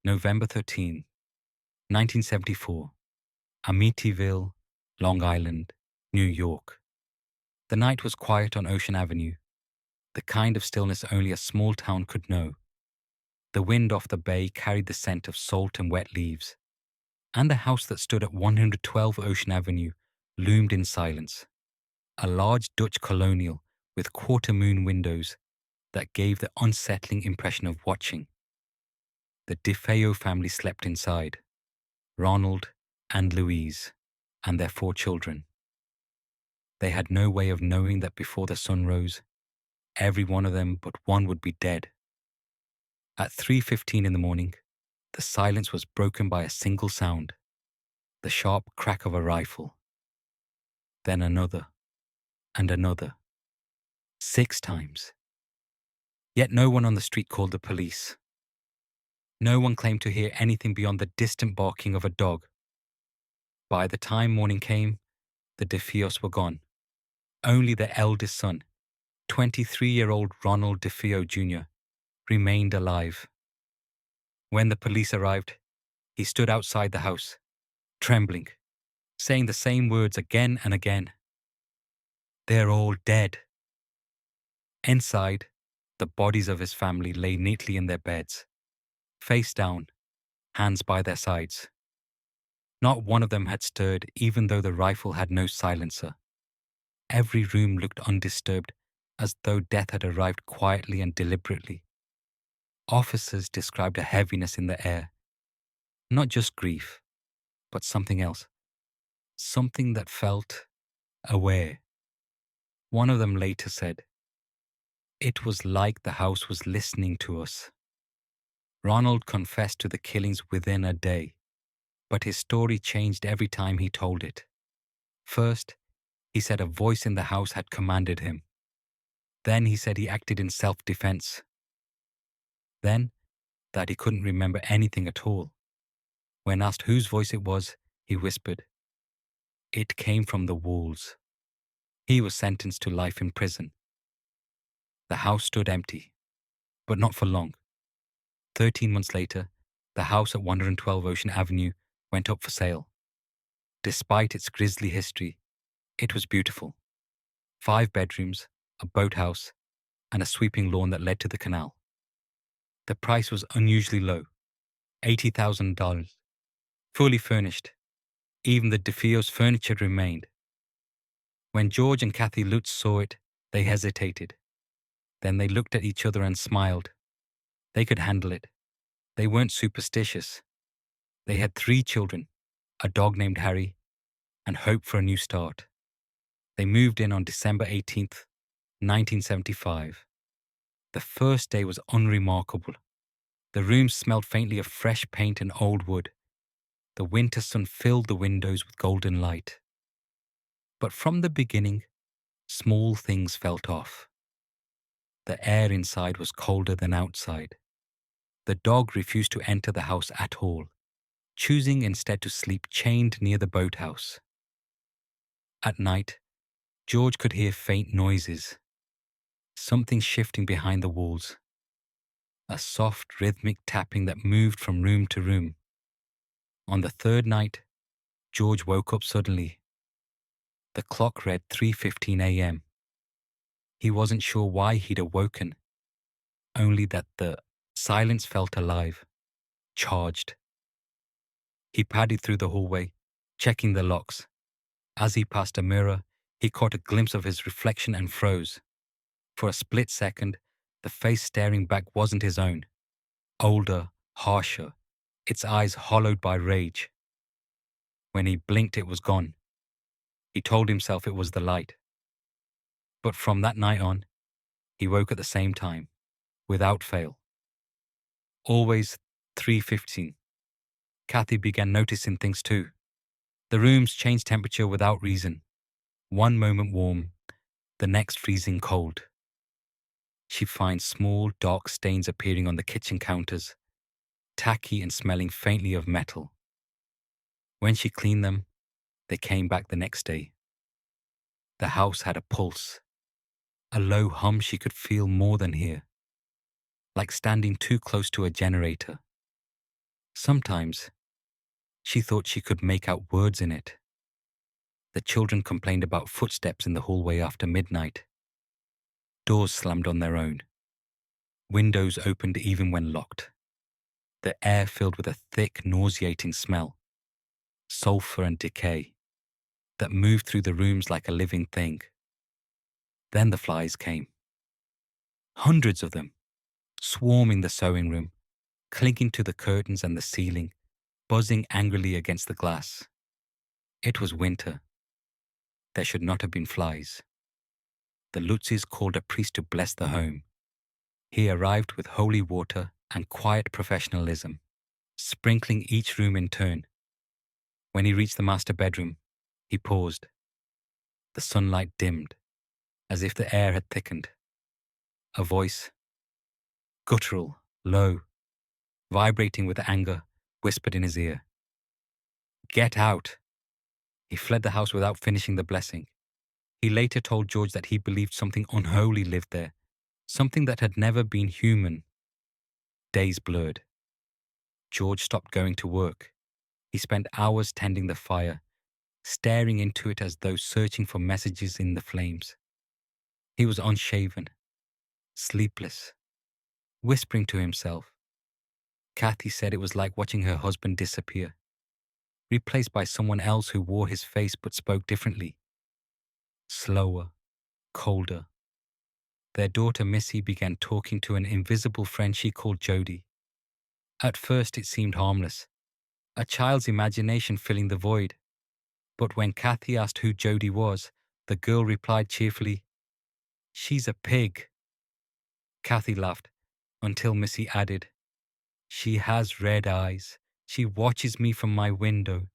November 13, 1974, Amityville, Long Island, New York. The night was quiet on Ocean Avenue, the kind of stillness only a small town could know. The wind off the bay carried the scent of salt and wet leaves, and the house that stood at 112 Ocean Avenue loomed in silence, a large Dutch colonial with quarter-moon windows that gave the unsettling impression of watching. The DeFeo family slept inside, Ronald and Louise, and their 4 children. They had no way of knowing that before the sun rose, every one of them but one would be dead. At 3:15 in the morning, the silence was broken by a single sound, the sharp crack of a rifle. Then another, and another. 6 times. Yet no one on the street called the police. No one claimed to hear anything beyond the distant barking of a dog. By the time morning came, the DeFeos were gone. Only the eldest son, 23-year-old Ronald DeFeo Jr., remained alive. When the police arrived, he stood outside the house, trembling, saying the same words again and again. "They're all dead." Inside, the bodies of his family lay neatly in their beds, face down, hands by their sides. Not one of them had stirred, even though the rifle had no silencer. Every room looked undisturbed, as though death had arrived quietly and deliberately. Officers described a heaviness in the air. Not just grief, but something else. Something that felt aware. One of them later said, "It was like the house was listening to us." Ronald confessed to the killings within a day, but his story changed every time he told it. First, he said a voice in the house had commanded him. Then he said he acted in self-defense. Then, that he couldn't remember anything at all. When asked whose voice it was, he whispered, "It came from the walls." He was sentenced to life in prison. The house stood empty, but not for long. 13 months later, the house at 112 Ocean Avenue went up for sale. Despite its grisly history, it was beautiful. 5 bedrooms, a boathouse, and a sweeping lawn that led to the canal. The price was unusually low, $80,000. Fully furnished. Even the DeFeo's furniture remained. When George and Kathy Lutz saw it, they hesitated. Then they looked at each other and smiled. They could handle it. They weren't superstitious. They had 3 children, a dog named Harry, and hope for a new start. They moved in on December 18th, 1975. The first day was unremarkable. The rooms smelled faintly of fresh paint and old wood. The winter sun filled the windows with golden light. But from the beginning, small things felt off. The air inside was colder than outside. The dog refused to enter the house at all, choosing instead to sleep chained near the boathouse. At night, George could hear faint noises. Something shifting behind the walls. A soft, rhythmic tapping that moved from room to room. On the 3rd night, George woke up suddenly. The clock read 3:15 a.m. He wasn't sure why he'd awoken, only that the silence felt alive, charged. He padded through the hallway, checking the locks. As he passed a mirror, he caught a glimpse of his reflection and froze. For a split second, the face staring back wasn't his own. Older, harsher, its eyes hollowed by rage. When he blinked, it was gone. He told himself it was the light. But from that night on, he woke at the same time, without fail. Always 3:15. Kathy began noticing things too. The rooms changed temperature without reason. One moment warm, the next freezing cold. She'd find small, dark stains appearing on the kitchen counters, tacky and smelling faintly of metal. When she cleaned them, they came back the next day. The house had a pulse, a low hum she could feel more than hear, like standing too close to a generator. Sometimes she thought she could make out words in it. The children complained about footsteps in the hallway after midnight. Doors slammed on their own. Windows opened even when locked. The air filled with a thick, nauseating smell, sulfur and decay, that moved through the rooms like a living thing. Then the flies came. Hundreds of them, swarming the sewing room, clinging to the curtains and the ceiling, buzzing angrily against the glass. It was winter. There should not have been flies. The Lutzes called a priest to bless the home. He arrived with holy water and quiet professionalism, sprinkling each room in turn. When he reached the master bedroom, he paused. The sunlight dimmed, as if the air had thickened. A voice, guttural, low, vibrating with anger, whispered in his ear. "Get out!" He fled the house without finishing the blessing. He later told George that he believed something unholy lived there, something that had never been human. Days blurred. George stopped going to work. He spent hours tending the fire, staring into it as though searching for messages in the flames. He was unshaven, sleepless, whispering to himself. Kathy said it was like watching her husband disappear, replaced by someone else who wore his face but spoke differently. Slower, colder. Their daughter Missy began talking to an invisible friend she called Jody. At first it seemed harmless, a child's imagination filling the void. But when Kathy asked who Jody was, the girl replied cheerfully, "She's a pig." Kathy laughed, until Missy added, "She has red eyes. She watches me from my window."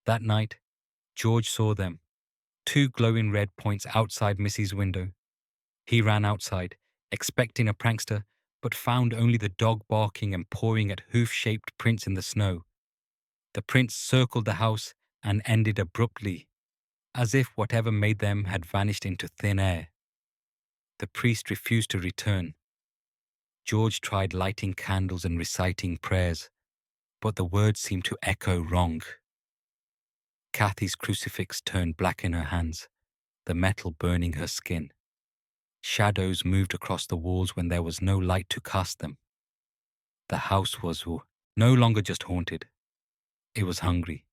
That night, George saw them, two glowing red points outside Missy's window. He ran outside, expecting a prankster, but found only the dog barking and pawing at hoof-shaped prints in the snow. The prints circled the house and ended abruptly, as if whatever made them had vanished into thin air. The priest refused to return. George tried lighting candles and reciting prayers, but the words seemed to echo wrong. Kathy's crucifix turned black in her hands, the metal burning her skin. Shadows moved across the walls when there was no light to cast them. The house was no longer just haunted. It was hungry.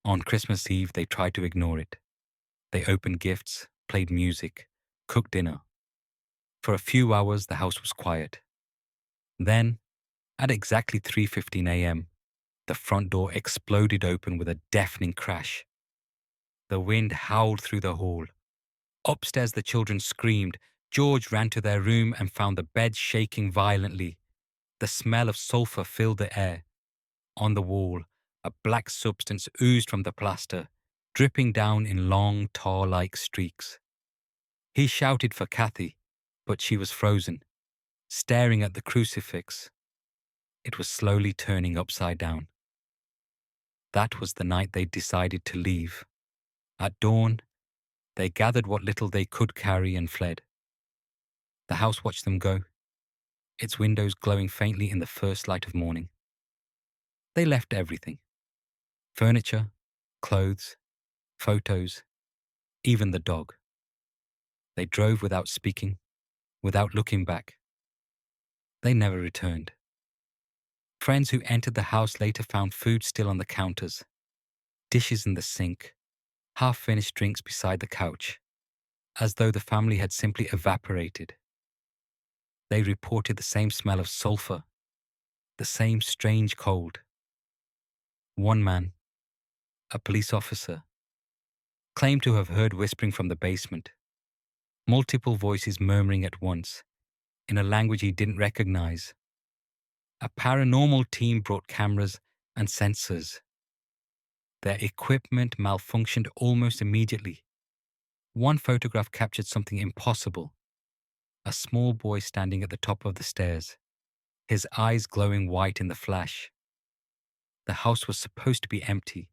On Christmas Eve, they tried to ignore it. They opened gifts, played music, cooked dinner. For a few hours, the house was quiet. Then, at exactly 3:15 a.m., the front door exploded open with a deafening crash. The wind howled through the hall. Upstairs, the children screamed. George ran to their room and found the bed shaking violently. The smell of sulfur filled the air. On the wall, a black substance oozed from the plaster, dripping down in long, tar-like streaks. He shouted for Kathy, but she was frozen, staring at the crucifix. It was slowly turning upside down. That was the night they decided to leave. At dawn, they gathered what little they could carry and fled. The house watched them go, its windows glowing faintly in the first light of morning. They left everything: furniture, clothes, photos, even the dog. They drove without speaking, without looking back. They never returned. Friends who entered the house later found food still on the counters, dishes in the sink, half-finished drinks beside the couch, as though the family had simply evaporated. They reported the same smell of sulfur, the same strange cold. One man, a police officer, claimed to have heard whispering from the basement, multiple voices murmuring at once, in a language he didn't recognize. A paranormal team brought cameras and sensors. Their equipment malfunctioned almost immediately. One photograph captured something impossible: a small boy standing at the top of the stairs, his eyes glowing white in the flash. The house was supposed to be empty.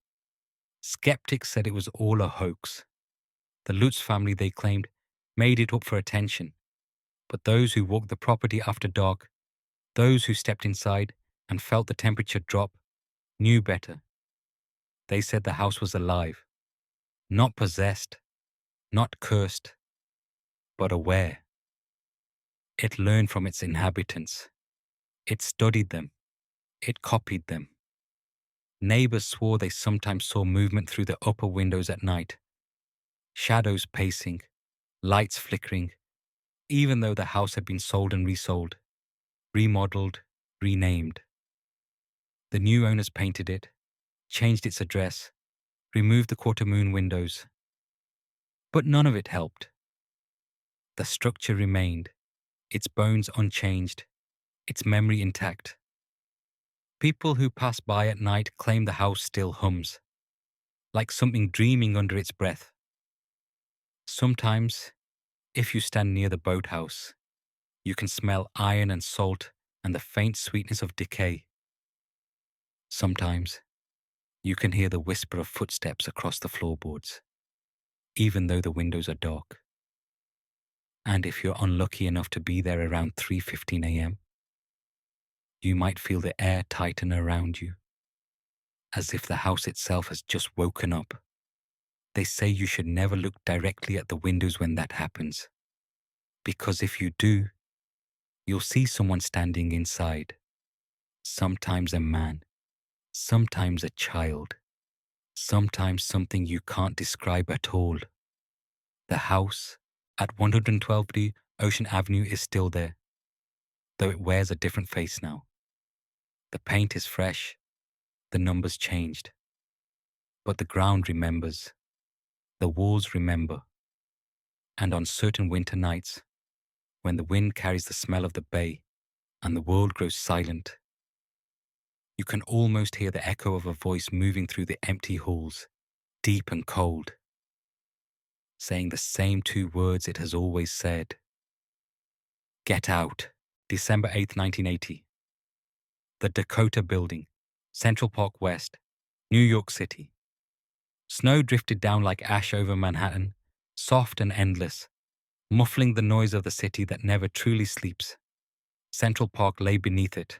Skeptics said it was all a hoax. The Lutz family, they claimed, made it up for attention. But those who walked the property after dark, those who stepped inside, and felt the temperature drop, knew better. They said the house was alive, not possessed, not cursed, but aware. It learned from its inhabitants. It studied them. It copied them. Neighbors swore they sometimes saw movement through the upper windows at night, shadows pacing, lights flickering, even though the house had been sold and resold, remodeled, renamed. The new owners painted it, changed its address, removed the quarter moon windows. But none of it helped. The structure remained, its bones unchanged, its memory intact. People who pass by at night claim the house still hums, like something dreaming under its breath. Sometimes, if you stand near the boathouse, you can smell iron and salt and the faint sweetness of decay. Sometimes, you can hear the whisper of footsteps across the floorboards, even though the windows are dark. And if you're unlucky enough to be there around 3:15 a.m., you might feel the air tighten around you, as if the house itself has just woken up. They say you should never look directly at the windows when that happens, because if you do, you'll see someone standing inside, sometimes a man, sometimes a child, sometimes something you can't describe at all. The house at 112D Ocean Avenue is still there, though it wears a different face now. The paint is fresh, the numbers changed. But the ground remembers, the walls remember. And on certain winter nights, when the wind carries the smell of the bay and the world grows silent, you can almost hear the echo of a voice moving through the empty halls, deep and cold, saying the same two words it has always said. Get out. December 8th, 1980. The Dakota Building, Central Park West, New York City. Snow drifted down like ash over Manhattan, soft and endless, muffling the noise of the city that never truly sleeps. Central Park lay beneath it,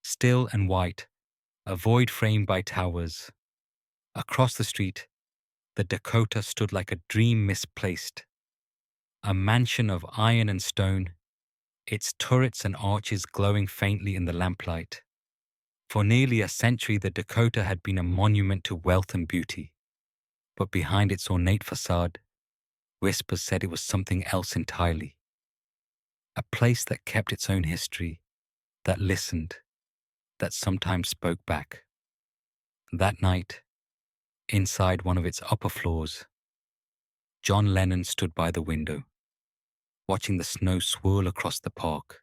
still and white, a void framed by towers. Across the street, the Dakota stood like a dream misplaced, a mansion of iron and stone, its turrets and arches glowing faintly in the lamplight. For nearly a century, the Dakota had been a monument to wealth and beauty. But behind its ornate facade, whispers said it was something else entirely. A place that kept its own history, that listened, that sometimes spoke back. That night, inside one of its upper floors, John Lennon stood by the window, watching the snow swirl across the park.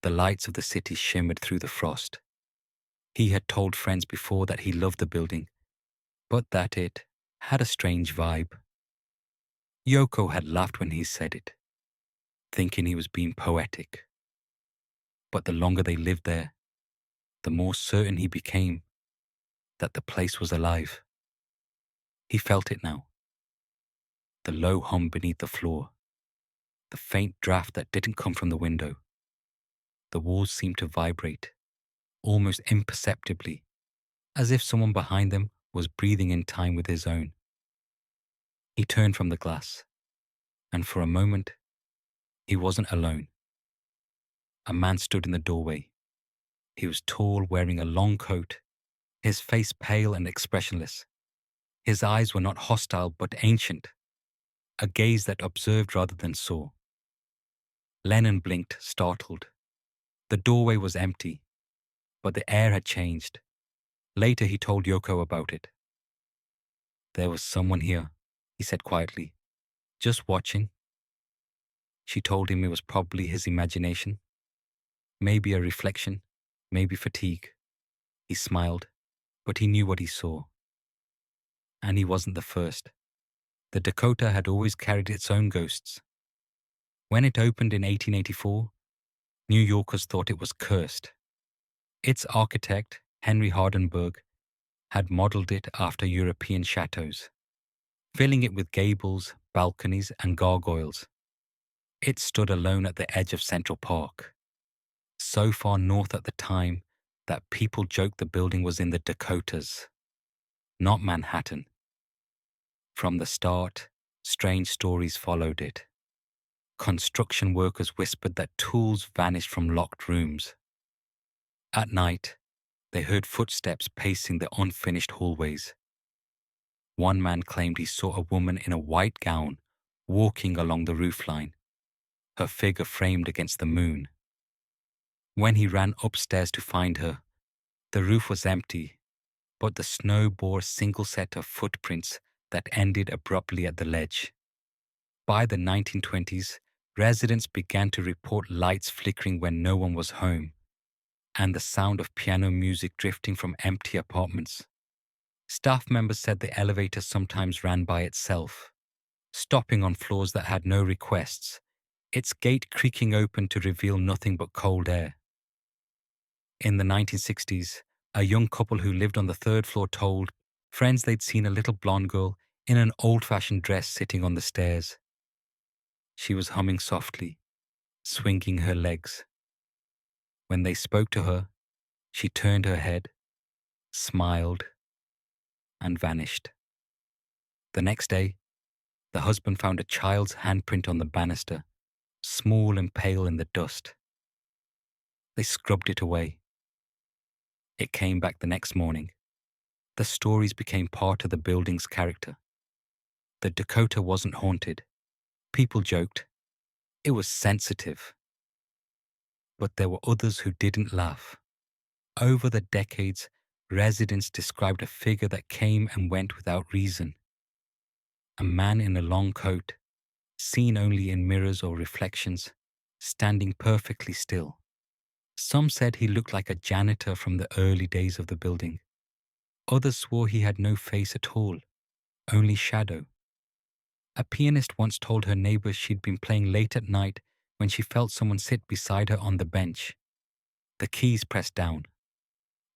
The lights of the city shimmered through the frost. He had told friends before that he loved the building, but that it had a strange vibe. Yoko had laughed when he said it, thinking he was being poetic. But the longer they lived there, the more certain he became that the place was alive. He felt it now. The low hum beneath the floor, the faint draft that didn't come from the window. The walls seemed to vibrate, almost imperceptibly, as if someone behind them was breathing in time with his own. He turned from the glass, and for a moment, he wasn't alone. A man stood in the doorway. He was tall, wearing a long coat, his face pale and expressionless. His eyes were not hostile but ancient, a gaze that observed rather than saw. Lennon blinked, startled. The doorway was empty, but the air had changed. Later he told Yoko about it. There was someone here, he said quietly, just watching. She told him it was probably his imagination, maybe a reflection, maybe fatigue. He smiled, but he knew what he saw. And he wasn't the first. The Dakota had always carried its own ghosts. When it opened in 1884, New Yorkers thought it was cursed. Its architect, Henry Hardenberg, had modeled it after European chateaux, filling it with gables, balconies, and gargoyles. It stood alone at the edge of Central Park, so far north at the time that people joked the building was in the Dakotas, not Manhattan. From the start, strange stories followed it. Construction workers whispered that tools vanished from locked rooms. At night, they heard footsteps pacing the unfinished hallways. One man claimed he saw a woman in a white gown walking along the roofline, her figure framed against the moon. When he ran upstairs to find her, the roof was empty, but the snow bore a single set of footprints that ended abruptly at the ledge. By the 1920s, residents began to report lights flickering when no one was home, and the sound of piano music drifting from empty apartments. Staff members said the elevator sometimes ran by itself, stopping on floors that had no requests, its gate creaking open to reveal nothing but cold air. In the 1960s, a young couple who lived on the third floor told friends they'd seen a little blonde girl in an old-fashioned dress sitting on the stairs. She was humming softly, swinging her legs. When they spoke to her, she turned her head, smiled, and vanished. The next day, the husband found a child's handprint on the banister, small and pale in the dust. They scrubbed it away. It came back the next morning. The stories became part of the building's character. The Dakota wasn't haunted. People joked. It was sensitive. But there were others who didn't laugh. Over the decades, residents described a figure that came and went without reason. A man in a long coat, seen only in mirrors or reflections, standing perfectly still. Some said he looked like a janitor from the early days of the building. Others swore he had no face at all, only shadow. A pianist once told her neighbors she'd been playing late at night when she felt someone sit beside her on the bench, the keys pressed down,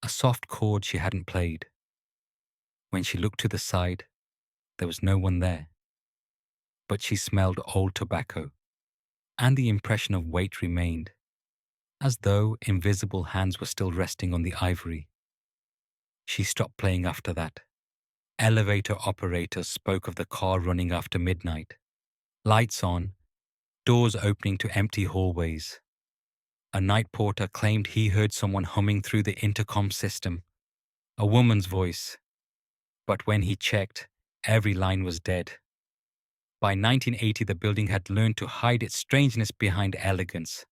a soft chord she hadn't played. When she looked to the side, there was no one there. But she smelled old tobacco, and the impression of weight remained, as though invisible hands were still resting on the ivory. She stopped playing after that. Elevator operators spoke of the car running after midnight. Lights on, doors opening to empty hallways. A night porter claimed he heard someone humming through the intercom system, a woman's voice. But when he checked, every line was dead. By 1980, the building had learned to hide its strangeness behind elegance.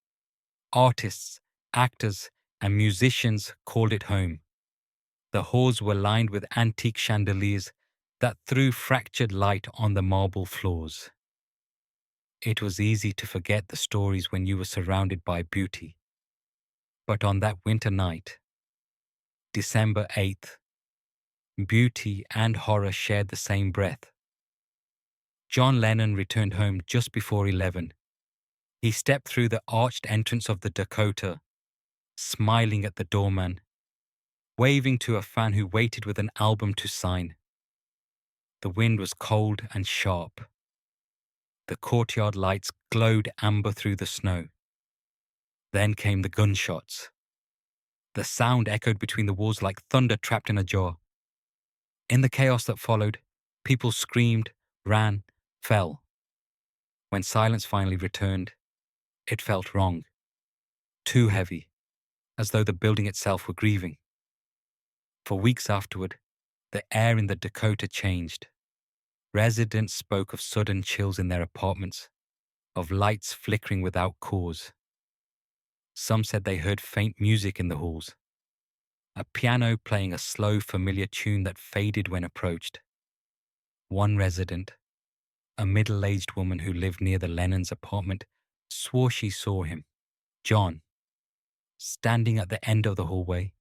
Artists, actors, and musicians called it home. The halls were lined with antique chandeliers that threw fractured light on the marble floors. It was easy to forget the stories when you were surrounded by beauty. But on that winter night, December 8th, beauty and horror shared the same breath. John Lennon returned home just before 11. He stepped through the arched entrance of the Dakota, smiling at the doorman, waving to a fan who waited with an album to sign. The wind was cold and sharp. The courtyard lights glowed amber through the snow. Then came the gunshots. The sound echoed between the walls like thunder trapped in a jar. In the chaos that followed, people screamed, ran, fell. When silence finally returned, it felt wrong, too heavy, as though the building itself were grieving. For weeks afterward, the air in the Dakota changed. Residents spoke of sudden chills in their apartments, of lights flickering without cause. Some said they heard faint music in the halls, a piano playing a slow, familiar tune that faded when approached. One resident, a middle-aged woman who lived near the Lennons' apartment, swore she saw him, John, standing at the end of the hallway,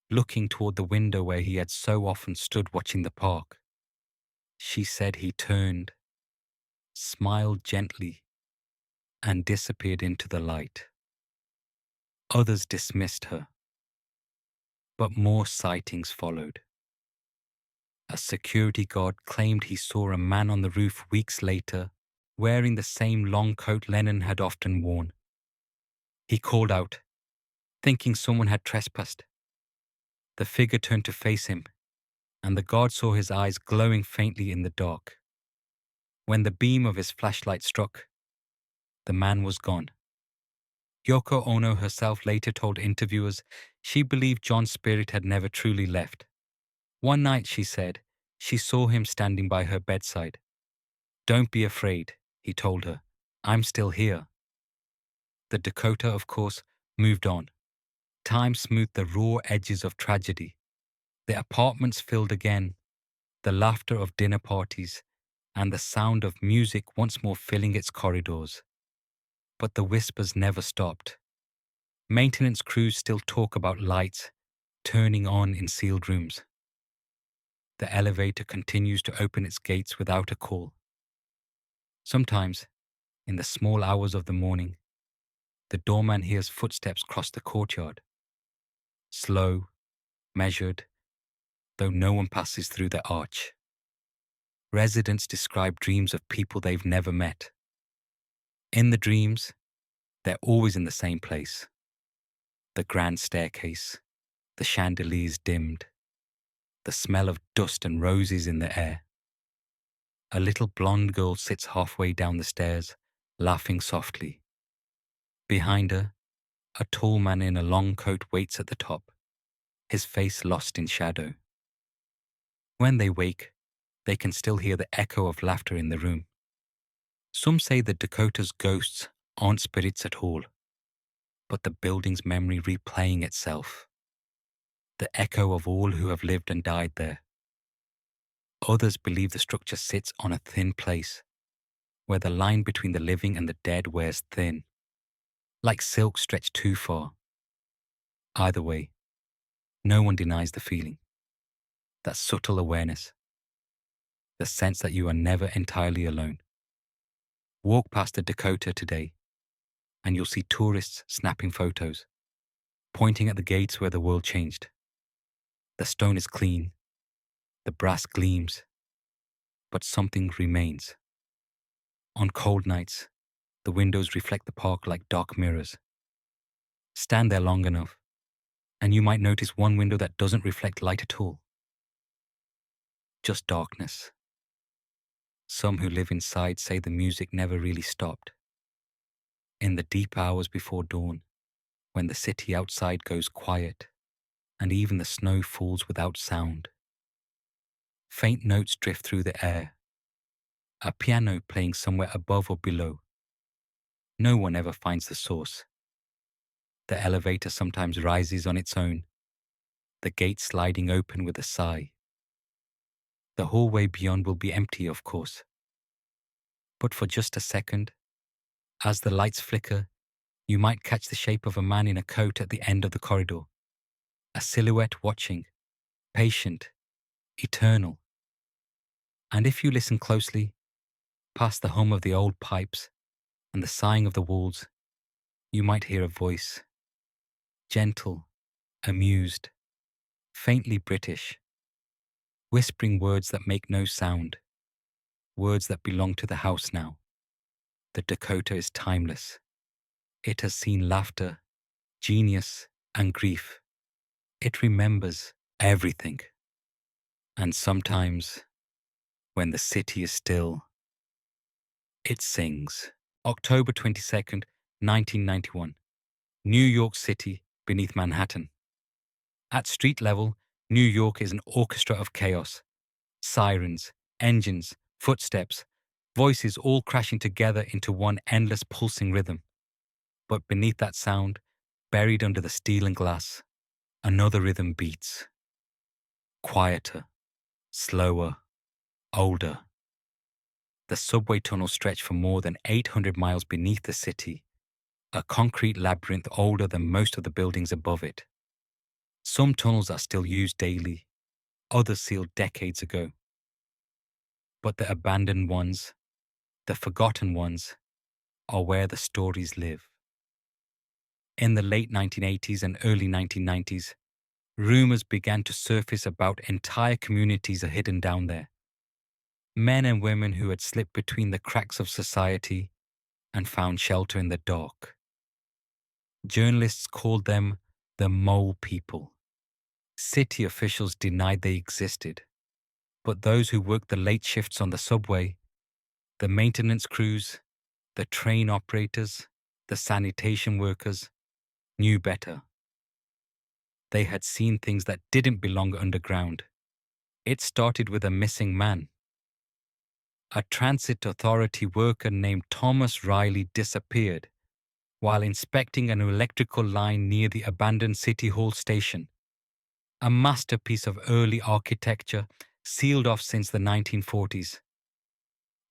looking toward the window where he had so often stood watching the park. She said he turned, smiled gently, and disappeared into the light. Others dismissed her, but more sightings followed. A security guard claimed he saw a man on the roof weeks later, wearing the same long coat Lennon had often worn. He called out, thinking someone had trespassed. The figure turned to face him, and the guard saw his eyes glowing faintly in the dark. When the beam of his flashlight struck, the man was gone. Yoko Ono herself later told interviewers she believed John's spirit had never truly left. One night, she said, she saw him standing by her bedside. "Don't be afraid," he told her. "I'm still here." The Dakota, of course, moved on. Time smoothed the raw edges of tragedy. The apartments filled again, the laughter of dinner parties, and the sound of music once more filling its corridors. But the whispers never stopped. Maintenance crews still talk about lights turning on in sealed rooms. The elevator continues to open its gates without a call. Sometimes, in the small hours of the morning, the doorman hears footsteps cross the courtyard. Slow, measured, though no one passes through the arch. Residents describe dreams of people they've never met. In the dreams, they're always in the same place. The grand staircase, the chandeliers dimmed, the smell of dust and roses in the air. A little blonde girl sits halfway down the stairs, laughing softly. Behind her, a tall man in a long coat waits at the top, his face lost in shadow. When they wake, they can still hear the echo of laughter in the room. Some say that Dakota's ghosts aren't spirits at all, but the building's memory replaying itself. The echo of all who have lived and died there. Others believe the structure sits on a thin place, where the line between the living and the dead wears thin, like silk stretched too far. Either way, no one denies the feeling. That subtle awareness. The sense that you are never entirely alone. Walk past the Dakota today, and you'll see tourists snapping photos, pointing at the gates where the world changed. The stone is clean, the brass gleams, but something remains. On cold nights, the windows reflect the park like dark mirrors. Stand there long enough, and you might notice one window that doesn't reflect light at all. Just darkness. Some who live inside say the music never really stopped. In the deep hours before dawn, when the city outside goes quiet, and even the snow falls without sound. Faint notes drift through the air, a piano playing somewhere above or below. No one ever finds the source. The elevator sometimes rises on its own, the gate sliding open with a sigh. The hallway beyond will be empty, of course. But for just a second, as the lights flicker, you might catch the shape of a man in a coat at the end of the corridor. A silhouette watching, patient, eternal. And if you listen closely, past the hum of the old pipes and the sighing of the walls, you might hear a voice. Gentle, amused, faintly British, whispering words that make no sound, words that belong to the house now. The Dakota is timeless. It has seen laughter, genius, and grief. It remembers everything. And sometimes, when the city is still, it sings. October 22nd, 1991. New York City beneath Manhattan. At street level, New York is an orchestra of chaos. Sirens, engines, footsteps, voices all crashing together into one endless pulsing rhythm. But beneath that sound, buried under the steel and glass, another rhythm beats. Quieter, slower, older. The subway tunnels stretch for more than 800 miles beneath the city, a concrete labyrinth older than most of the buildings above it. Some tunnels are still used daily, others sealed decades ago. But the abandoned ones, the forgotten ones, are where the stories live. In the late 1980s and early 1990s, rumors began to surface about entire communities are hidden down there. Men and women who had slipped between the cracks of society and found shelter in the dark. Journalists called them the Mole People, City officials denied they existed, but those who worked the late shifts on the subway, the maintenance crews, the train operators, the sanitation workers, knew better. They had seen things that didn't belong underground. It started with a missing man. A transit authority worker named Thomas Riley disappeared while inspecting an electrical line near the abandoned City Hall station, a masterpiece of early architecture sealed off since the 1940s.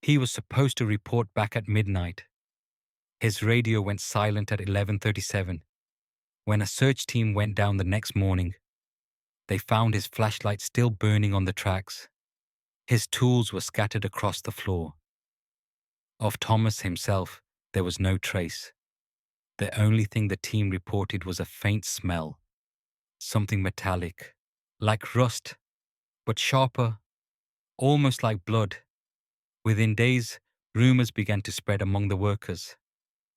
He was supposed to report back at midnight. His radio went silent at 11:37. When a search team went down the next morning, they found his flashlight still burning on the tracks. His tools were scattered across the floor. Of Thomas himself, there was no trace. The only thing the team reported was a faint smell, something metallic, like rust, but sharper, almost like blood. Within days, rumors began to spread among the workers.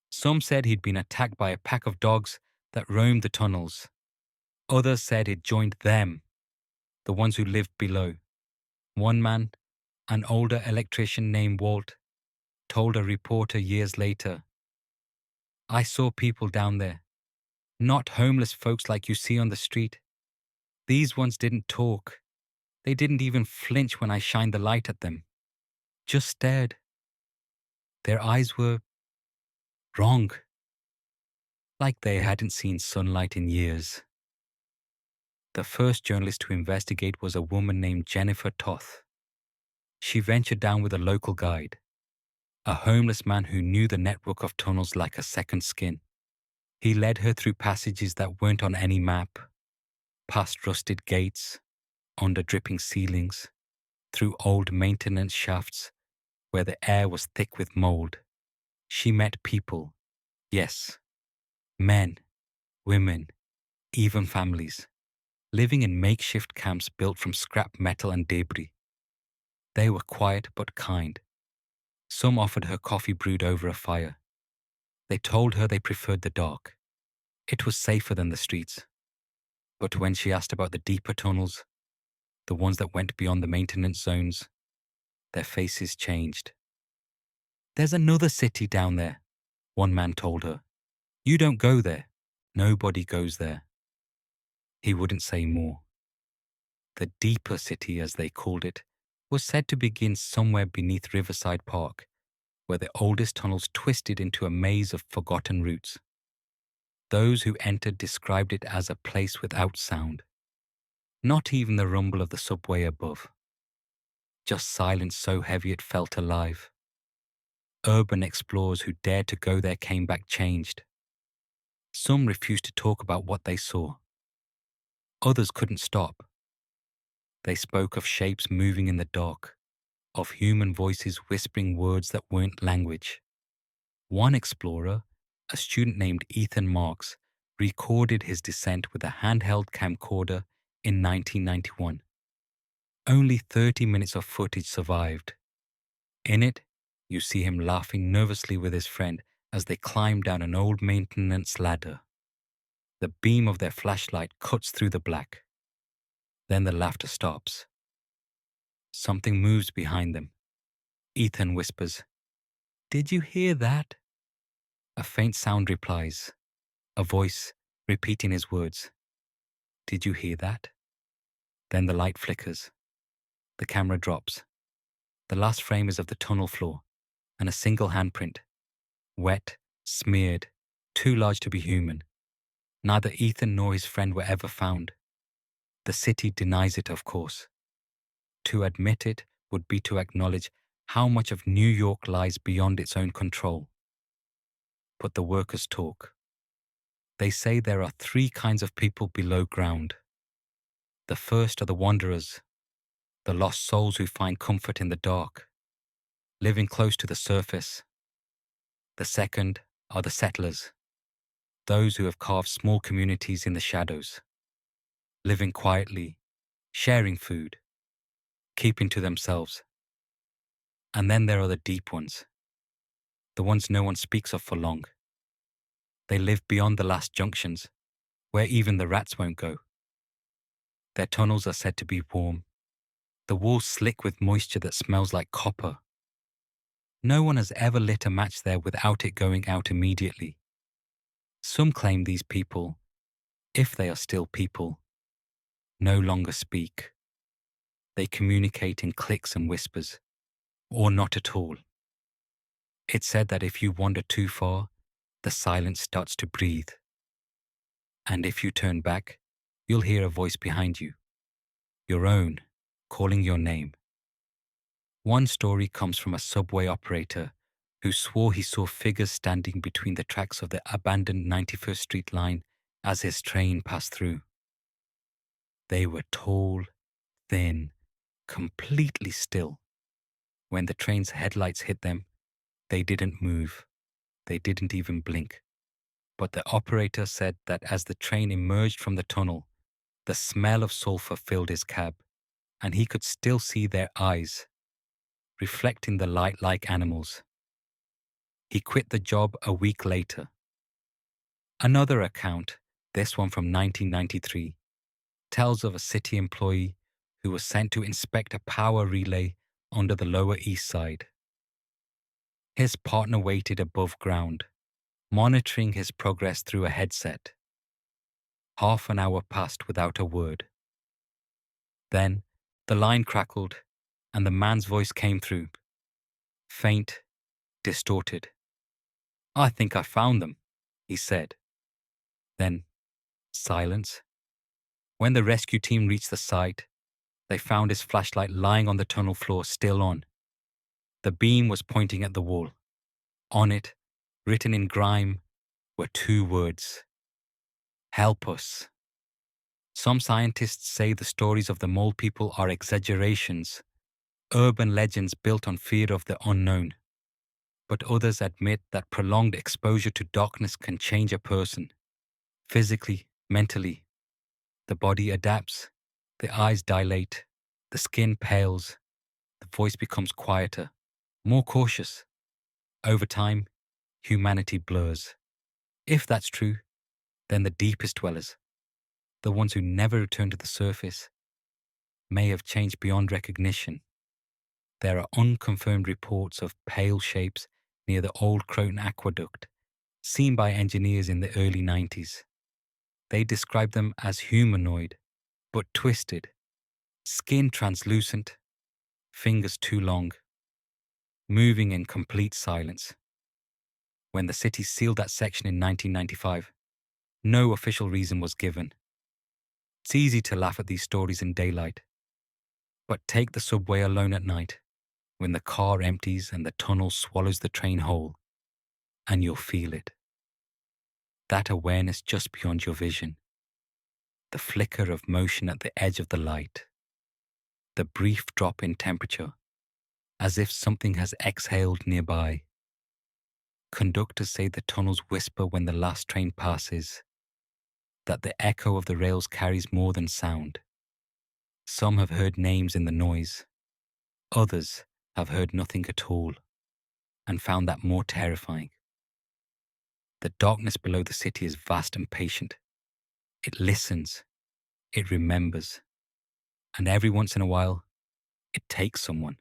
Some said he'd been attacked by a pack of dogs that roamed the tunnels. Others said he'd joined them, the ones who lived below. One man, an older electrician named Walt, told a reporter years later, "I saw people down there, not homeless folks like you see on the street. These ones didn't talk. They didn't even flinch when I shined the light at them. Just stared. Their eyes were wrong, like they hadn't seen sunlight in years." The first journalist to investigate was a woman named Jennifer Toth. She ventured down with a local guide, a homeless man who knew the network of tunnels like a second skin. He led her through passages that weren't on any map, past rusted gates, under dripping ceilings, through old maintenance shafts where the air was thick with mold. She met people, yes, men, women, even families, living in makeshift camps built from scrap metal and debris. They were quiet but kind. Some offered her coffee brewed over a fire. They told her they preferred the dark. It was safer than the streets. But when she asked about the deeper tunnels, the ones that went beyond the maintenance zones, their faces changed. "There's another city down there," one man told her. "You don't go there. Nobody goes there." He wouldn't say more. The deeper city, as they called it, was said to begin somewhere beneath Riverside Park, where the oldest tunnels twisted into a maze of forgotten routes. Those who entered described it as a place without sound. Not even the rumble of the subway above. Just silence so heavy it felt alive. Urban explorers who dared to go there came back changed. Some refused to talk about what they saw. Others couldn't stop. They spoke of shapes moving in the dark, of human voices whispering words that weren't language. One explorer, a student named Ethan Marks, recorded his descent with a handheld camcorder in 1991. Only 30 minutes of footage survived. In it, you see him laughing nervously with his friend as they climb down an old maintenance ladder. The beam of their flashlight cuts through the black. Then the laughter stops. Something moves behind them. Ethan whispers, "Did you hear that?" A faint sound replies, a voice repeating his words. "Did you hear that?" Then the light flickers. The camera drops. The last frame is of the tunnel floor and a single handprint. Wet, smeared, too large to be human. Neither Ethan nor his friend were ever found. The city denies it, of course. To admit it would be to acknowledge how much of New York lies beyond its own control. But the workers talk. They say there are three kinds of people below ground. The first are the wanderers, the lost souls who find comfort in the dark, living close to the surface. The second are the settlers, those who have carved small communities in the shadows, living quietly, sharing food, keeping to themselves. And then there are the deep ones, the ones no one speaks of for long. They live beyond the last junctions, where even the rats won't go. Their tunnels are said to be warm, the walls slick with moisture that smells like copper. No one has ever lit a match there without it going out immediately. Some claim these people, if they are still people, no longer speak. They communicate in clicks and whispers, or not at all. It's said that if you wander too far, the silence starts to breathe. And if you turn back, you'll hear a voice behind you, your own, calling your name. One story comes from a subway operator who swore he saw figures standing between the tracks of the abandoned 91st Street line as his train passed through. They were tall, thin, completely still. When the train's headlights hit them, they didn't move. They didn't even blink. But the operator said that as the train emerged from the tunnel, the smell of sulfur filled his cab, and he could still see their eyes, reflecting the light like animals. He quit the job a week later. Another account, this one from 1993, tells of a city employee who was sent to inspect a power relay under the Lower East Side. His partner waited above ground, monitoring his progress through a headset. Half an hour passed without a word. Then, the line crackled, and the man's voice came through. Faint, distorted. "I think I found them," he said. Then, silence. When the rescue team reached the site, they found his flashlight lying on the tunnel floor, still on. The beam was pointing at the wall. On it, written in grime, were two words: "Help us." Some scientists say the stories of the mole people are exaggerations, urban legends built on fear of the unknown. But others admit that prolonged exposure to darkness can change a person, physically, mentally. The body adapts, the eyes dilate, the skin pales, the voice becomes quieter, more cautious. Over time, humanity blurs. If that's true, then the deepest dwellers, the ones who never return to the surface, may have changed beyond recognition. There are unconfirmed reports of pale shapes near the old Croton Aqueduct, seen by engineers in the early 90s. They describe them as humanoid, but twisted, skin translucent, fingers too long, moving in complete silence. When the city sealed that section in 1995, no official reason was given. It's easy to laugh at these stories in daylight, but take the subway alone at night, when the car empties and the tunnel swallows the train whole, and you'll feel it. That awareness just beyond your vision, the flicker of motion at the edge of the light, the brief drop in temperature, as if something has exhaled nearby. Conductors say the tunnels whisper when the last train passes, that the echo of the rails carries more than sound. Some have heard names in the noise. Others have heard nothing at all, and found that more terrifying. The darkness below the city is vast and patient. It listens, it remembers, and every once in a while, it takes someone.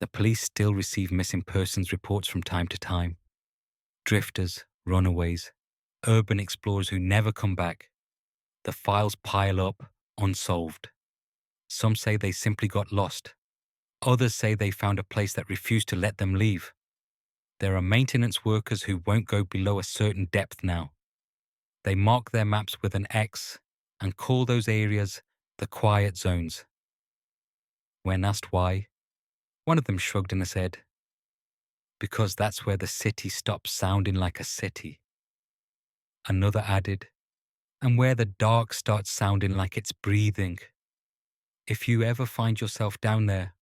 The police still receive missing persons reports from time to time. Drifters, runaways, urban explorers who never come back. The files pile up, unsolved. Some say they simply got lost. Others say they found a place that refused to let them leave. There are maintenance workers who won't go below a certain depth now. They mark their maps with an X and call those areas the quiet zones. When asked why, one of them shrugged and said, "Because that's where the city stops sounding like a city." Another added, "And where the dark starts sounding like it's breathing." If you ever find yourself down there,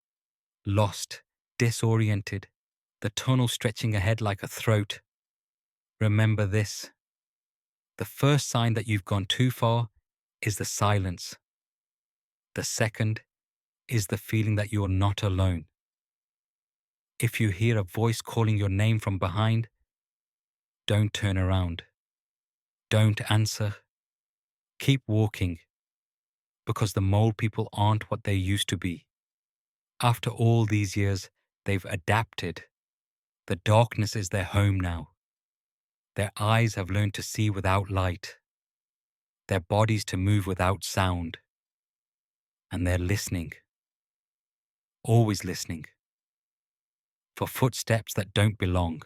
lost, disoriented, the tunnel stretching ahead like a throat, remember this. The first sign that you've gone too far is the silence. The second is the feeling that you're not alone. If you hear a voice calling your name from behind, don't turn around. Don't answer. Keep walking. because the mole people aren't what they used to be. After all these years, they've adapted. The darkness is their home now. Their eyes have learned to see without light, their bodies to move without sound. And they're listening, always listening, for footsteps that don't belong.